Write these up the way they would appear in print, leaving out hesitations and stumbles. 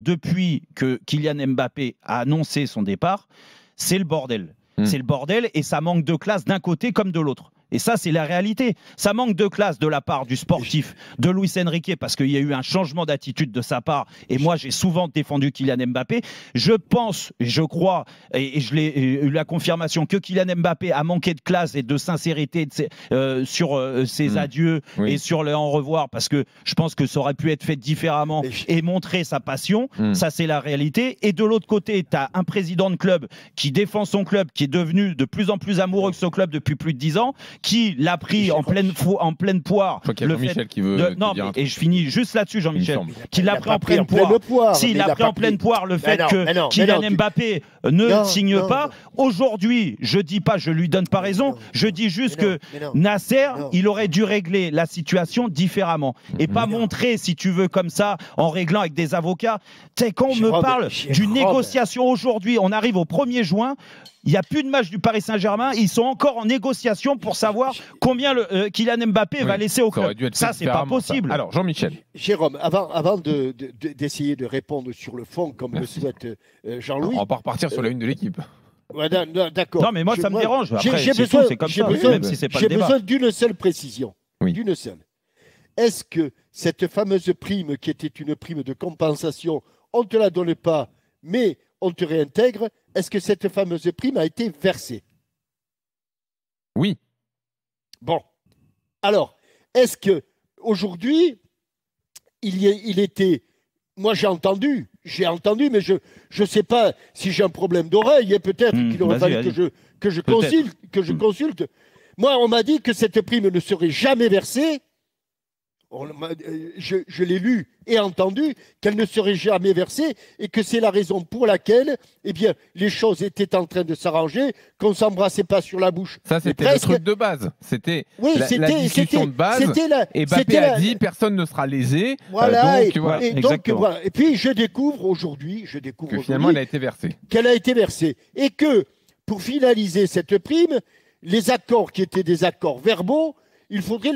depuis que Kylian Mbappé a annoncé son départ, c'est le bordel. C'est le bordel et ça manque de classe d'un côté comme de l'autre. Et ça, c'est la réalité. Ça manque de classe de la part du sportif, de Luis Enrique, parce qu'il y a eu un changement d'attitude de sa part. Et moi, j'ai souvent défendu Kylian Mbappé. Je pense, je crois, et je l'ai eu la confirmation que Kylian Mbappé a manqué de classe et de sincérité sur ses adieux et sur le au revoir, parce que je pense que ça aurait pu être fait différemment et montrer sa passion. Ça, c'est la réalité. Et de l'autre côté, tu as un président de club qui défend son club, qui est devenu de plus en plus amoureux de ce club depuis plus de 10 ans, qui l'a pris en pleine poire. Je crois qu'il y a Jean-Michel qui veut dire et je finis juste là-dessus, Jean-Michel, qui l'a pris en pleine poire. Si, il a pris en pleine poire le fait que Kylian Mbappé ne signe pas. Aujourd'hui, je dis pas, je lui donne pas raison, je dis juste que Nasser, il aurait dû régler la situation différemment et pas montrer, si tu veux, comme ça, en réglant avec des avocats. Tu sais, quand on me parle d'une négociation aujourd'hui, on arrive au 1er juin, il n'y a plus de match du Paris Saint-Germain. Ils sont encore en négociation pour savoir combien Kylian Mbappé va laisser au club. Ça, c'est pas possible. Alors, Jean-Michel. Jérôme, avant d'essayer de répondre sur le fond, comme le souhaite Jean-Louis. On va pas repartir sur la une de l'équipe. Ouais, d'accord. Non, mais moi, ça me dérange. Après, c'est comme ça, même si c'est pas le débat. J'ai besoin d'une seule précision. D'une seule. Est-ce que cette fameuse prime, qui était une prime de compensation, on ne te la donne pas, mais on te réintègre, est-ce que cette fameuse prime a été versée? Oui. Bon. Alors, est-ce que aujourd'hui, il était... Moi, j'ai entendu, mais je ne sais pas si j'ai un problème d'oreille, et peut-être qu'il aurait fallu que je consulte. Moi, on m'a dit que cette prime ne serait jamais versée. Je l'ai lu et entendu qu'elle ne serait jamais versée et que c'est la raison pour laquelle les choses étaient en train de s'arranger, qu'on ne s'embrassait pas sur la bouche. Ça, c'était le truc de base. C'était la discussion de base. Et Mbappé a dit personne ne sera lésé. Voilà. Et puis, je découvre aujourd'hui que finalement, elle a été versée. Qu'elle a été versée. Et que, pour finaliser cette prime, les accords qui étaient des accords verbaux, il faudrait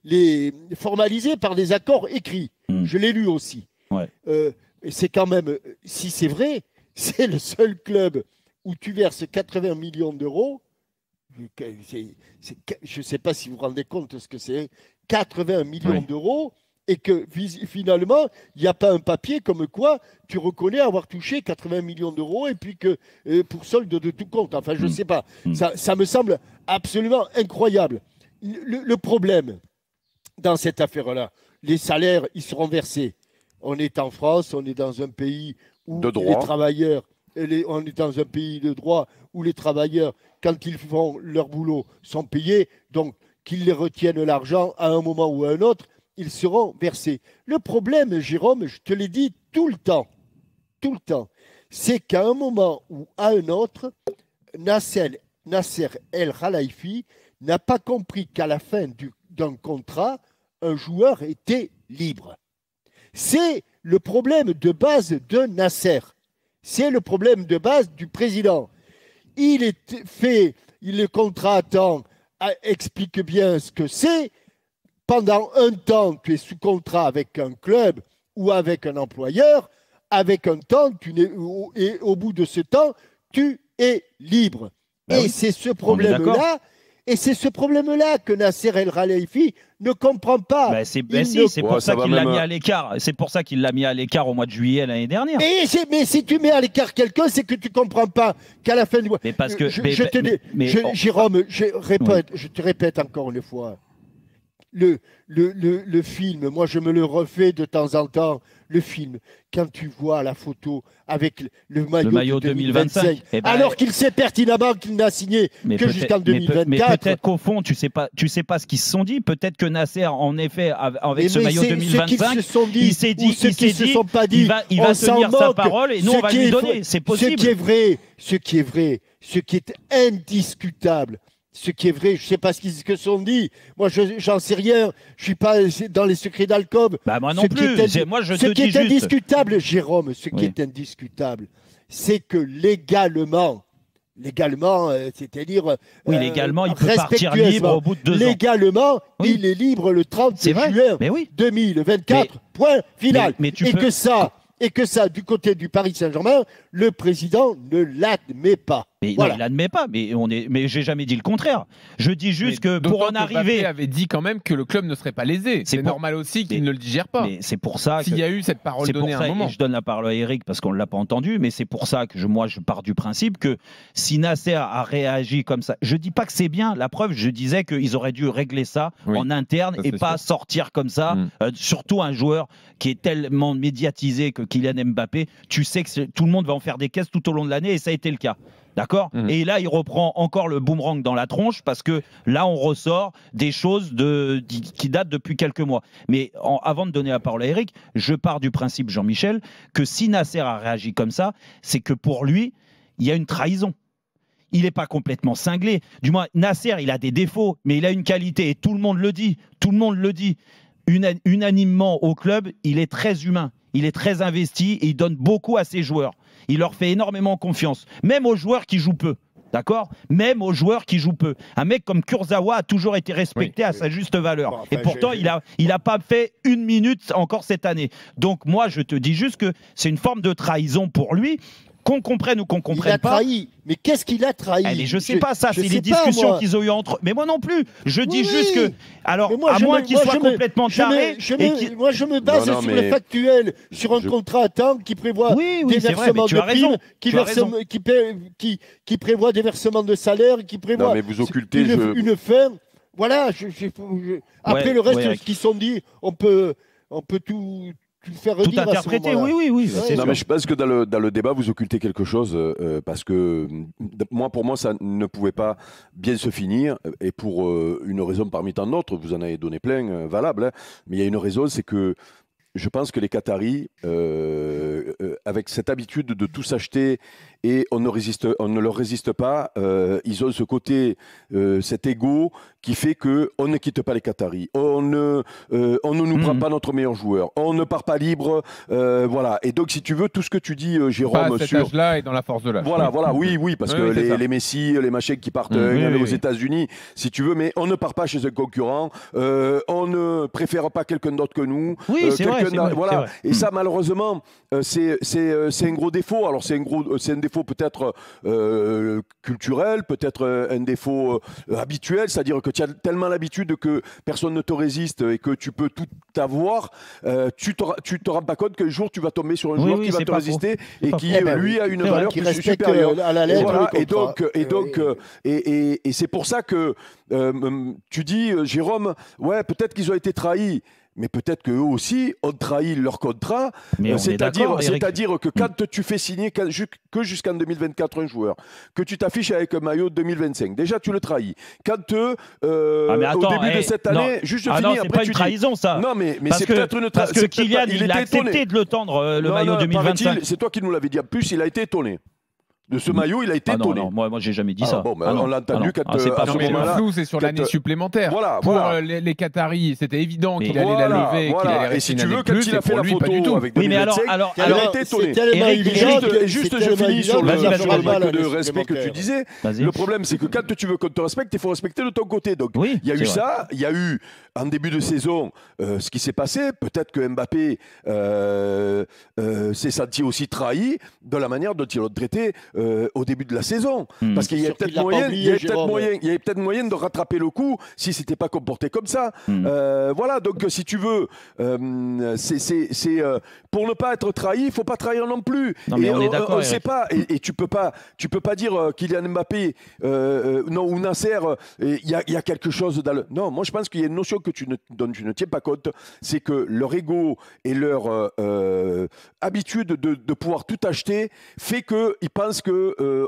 les formaliser par des accords écrits. Je l'ai lu aussi. Ouais. Et c'est quand même, si c'est vrai, c'est le seul club où tu verses 80 millions d'euros. Je ne sais pas si vous vous rendez compte de ce que c'est. 80 millions d'euros. Et que finalement, il n'y a pas un papier comme quoi tu reconnais avoir touché 80 millions d'euros et puis que pour solde de tout compte. Enfin, je ne sais pas. Ça me semble absolument incroyable. Le problème dans cette affaire-là, les salaires, ils seront versés. On est en France, on est dans un pays où les travailleurs, on est dans un pays de droit où les travailleurs, quand ils font leur boulot, sont payés. Donc, qu'ils les retiennent l'argent à un moment ou à un autre, ils seront versés. Le problème, Jérôme, je te l'ai dit tout le temps, c'est qu'à un moment ou à un autre, Nasser El Khelaifi n'a pas compris qu'à la fin d'un contrat, un joueur était libre. C'est le problème de base de Nasser. C'est le problème de base du président. Le contrat explique bien ce que c'est. Pendant un temps, tu es sous contrat avec un club ou avec un employeur. Avec un temps, et au bout de ce temps, tu es libre. Et c'est ce problème-là. Et c'est ce problème-là que Nasser El Khelaifi ne comprend pas. C'est pour ça qu'il l'a mis à l'écart. C'est pour ça qu'il l'a mis à l'écart au mois de juillet l'année dernière. Mais si tu mets à l'écart quelqu'un, c'est que tu ne comprends pas qu'à la fin du mois. Mais parce que. Jérôme, je te répète encore une fois. Le film, moi je me le refais de temps en temps, le film, quand tu vois la photo avec le maillot de 2025, alors qu'il sait pertinemment qu'il n'a signé que jusqu'en 2024. Mais peut-être qu'au fond, tu sais pas ce qu'ils se sont dit. Peut-être que Nasser, en effet, avec ce maillot 2025, il s'est dit, il va tenir sa parole et nous, on va lui donner. C'est possible. Ce qui est indiscutable, ce qui est vrai, je ne sais pas ce qu'ils se sont dit. Moi, j'en sais rien. Je ne suis pas dans les secrets d'Alcôve. Moi non plus. Ce qui est indiscutable, Jérôme, ce qui est indiscutable, c'est que légalement, légalement, c'est-à-dire... Oui, légalement, il peut partir libre au bout de 2 ans. Légalement, il est libre le 30 juin 2024, point final. Et que ça, du côté du Paris Saint-Germain, le président ne l'admet pas. Mais non, il l'admet pas, mais j'ai jamais dit le contraire. Je dis juste que pour en arriver... Mbappé avait dit quand même que le club ne serait pas lésé. C'est normal aussi qu'il ne le digère pas. Mais c'est pour ça s'il y a eu cette parole donnée à un moment. Et je donne la parole à Eric parce qu'on ne l'a pas entendu, mais c'est pour ça que moi je pars du principe que si Nasser a réagi comme ça, je dis pas que c'est bien. La preuve, je disais qu'ils auraient dû régler ça en interne et pas sortir comme ça. Surtout un joueur qui est tellement médiatisé que Kylian Mbappé, tu sais que tout le monde va en faire des caisses tout au long de l'année et ça a été le cas. D'accord ? Et là, il reprend encore le boomerang dans la tronche parce que là, on ressort des choses qui datent depuis quelques mois. Mais avant de donner la parole à Eric, je pars du principe, Jean-Michel, que si Nasser a réagi comme ça, c'est que pour lui, il y a une trahison. Il n'est pas complètement cinglé. Du moins, Nasser, il a des défauts, mais il a une qualité et tout le monde le dit. Tout le monde le dit. Unanimement au club, il est très humain. Il est très investi et il donne beaucoup à ses joueurs. Il leur fait énormément confiance, même aux joueurs qui jouent peu. D'accord ? Même aux joueurs qui jouent peu. Un mec comme Kurzawa a toujours été respecté à sa juste valeur. Et pourtant, il n'a pas fait 1 minute encore cette année. Donc moi, je te dis juste que c'est une forme de trahison pour lui. Qu'on comprenne ou qu'on comprenne pas. Il a trahi. Mais qu'est-ce qu'il a trahi ? Mais je sais pas, ça, c'est les discussions qu'ils ont eues entre eux. Mais moi non plus. Je dis juste que. Alors, à moins qu'il soit complètement taré. Moi, je me base sur le factuel, sur un contrat à temps qui prévoit des versements de primes, qui prévoit des versements de salaire, qui prévoit une fin. Voilà. Après, le reste de ce qu'ils sont dit, on peut tout interpréter, oui. Non, mais je pense que dans le débat, vous occultez quelque chose parce que pour moi, ça ne pouvait pas bien se finir et pour une raison parmi tant d'autres, vous en avez donné plein, valables, hein, mais il y a une raison, c'est que je pense que les Qataris, avec cette habitude de tout s'acheter et on ne leur résiste pas, ils ont ce côté, cet ego qui fait qu'on ne quitte pas les Qataris, on ne nous prend pas notre meilleur joueur, on ne part pas libre, voilà. Et donc, si tu veux, tout ce que tu dis, Jérôme, pas à cet âge-là et dans la force de l'âge. Voilà, oui, parce que les Messi, les machins qui partent aux États-Unis, si tu veux, mais on ne part pas chez un concurrent, on ne préfère pas quelqu'un d'autre que nous. Oui, c'est vrai. Voilà. Et ça, malheureusement, c'est un gros défaut. Alors, c'est un défaut peut-être culturel, peut-être un défaut habituel, c'est-à dire que tu as tellement l'habitude que personne ne te résiste et que tu peux tout avoir, tu te rends pas compte qu'un jour tu vas tomber sur un joueur qui va te résister et qui, lui, a une valeur supérieure. À la lettre, et c'est pour ça que tu dis, Jérôme, ouais, peut-être qu'ils ont été trahis. Mais peut-être qu'eux aussi ont trahi leur contrat. C'est-à-dire que quand tu fais signer que jusqu'en 2024 un joueur, que tu t'affiches avec un maillot 2025, déjà tu le trahis. Quand au début de cette année, c'est pas une trahison ça. Non, mais c'est peut-être une trahison. Parce que Kylian, il a accepté de le tendre, le maillot 2025. C'est toi qui nous l'avais dit. En plus, il a été étonné. De ce maillot, il a été étonné. Non, moi, j'ai jamais dit ça. Bon, on l'a entendu quand le flou, c'est sur l'année supplémentaire. Pour les Qataris, c'était évident qu'il allait la lever, qu'il allait rester une année de plus. Et si tu veux, quand il a fait la photo avec 2025, il a été étonné. Juste, je finis sur le manque de respect que tu disais. Le problème, c'est que quand tu veux qu'on te respecte, il faut respecter de ton côté. Donc, il y a eu ça. Il y a eu, en début de saison, ce qui s'est passé. Peut-être que Mbappé s'est senti aussi trahi de la manière dont ils l'ont traité au début de la saison. Parce qu'il y avait peut-être moyen de rattraper le coup si c'était pas comporté comme ça. Voilà, donc si tu veux, pour ne pas être trahi, il faut pas trahir non plus. Non, mais on est d'accord. On sait pas, et tu peux pas dire Kylian Mbappé ou Nasser, il y a quelque chose dans le... Non, moi je pense qu'il y a une notion dont tu ne tiens pas compte, c'est que leur ego et leur habitude de pouvoir tout acheter fait qu'ils pensent que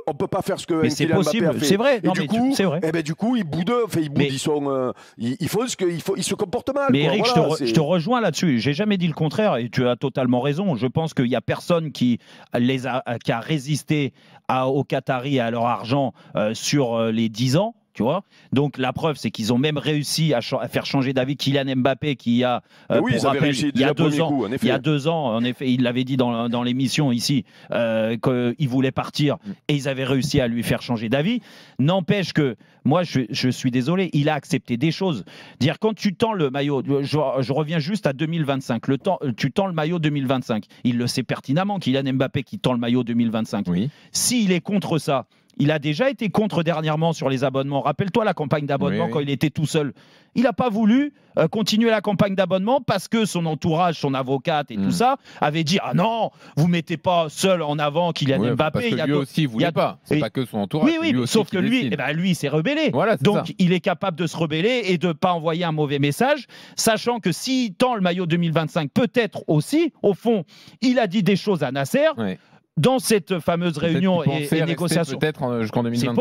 on peut pas faire ce que Kylian Mbappé a fait. C'est vrai. Du coup, ils boudent. Ils font ce qu'ils se comportent mal. Mais Eric, je te rejoins là-dessus. J'ai jamais dit le contraire et tu as totalement raison. Je pense qu'il y a personne qui a résisté aux Qataris et à leur argent sur les 10 ans. Tu vois, donc la preuve, c'est qu'ils ont même réussi à faire changer d'avis Kylian Mbappé, qui a, oui, pour rappel, réussi, il y a 2 ans, il y a 2 ans, en effet, il l'avait dit dans l'émission ici, qu'il voulait partir, et ils avaient réussi à lui faire changer d'avis. N'empêche que moi, je suis désolé, il a accepté des choses. Dire quand tu tends le maillot, je reviens juste à 2025. Tu tends le maillot 2025. Il le sait pertinemment, Kylian Mbappé qui tend le maillot 2025. Oui. S'il est contre ça. Il a déjà été contre dernièrement sur les abonnements. Rappelle-toi la campagne d'abonnement quand il était tout seul. Il n'a pas voulu continuer la campagne d'abonnement parce que son entourage, son avocate et tout ça avait dit ah non, vous mettez pas seul en avant Kylian Mbappé. Parce que lui aussi, il voulait pas. C'est pas que son entourage. Oui, sauf que lui, il s'est rebellé. Voilà, donc il est capable de se rebeller et de pas envoyer un mauvais message, sachant que s'il tend le maillot 2025, peut-être aussi, au fond, il a dit des choses à Nasser. Ouais. Dans cette fameuse réunion et négociation. Peut-être jusqu'en 2025.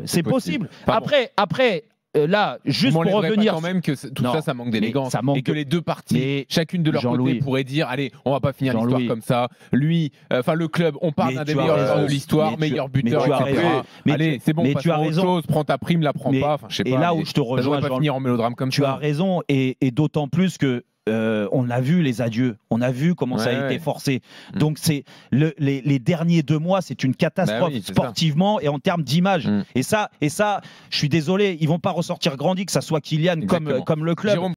C'est possible. Après, là, juste pour revenir. Quand même que tout ça manque d'élégance. Et que les deux parties, chacune de leur côté, pourrait dire allez, on va pas finir l'histoire comme ça. Lui, le club, on parle d'un des meilleurs joueurs de l'histoire, meilleur buteur, etc. Allez, c'est bon, passe à autre chose, prends ta prime, la prends pas. Je sais pas. Et là où je te rejoins, pas finir en mélodrame comme ça. Tu as raison, et d'autant plus que. On a vu les adieux, on a vu comment ça a été forcé. Donc c'est les derniers 2 mois, c'est une catastrophe sportivement et en termes d'image. Et ça, je suis désolé, ils vont pas ressortir grandis, que ça soit Kylian comme le club.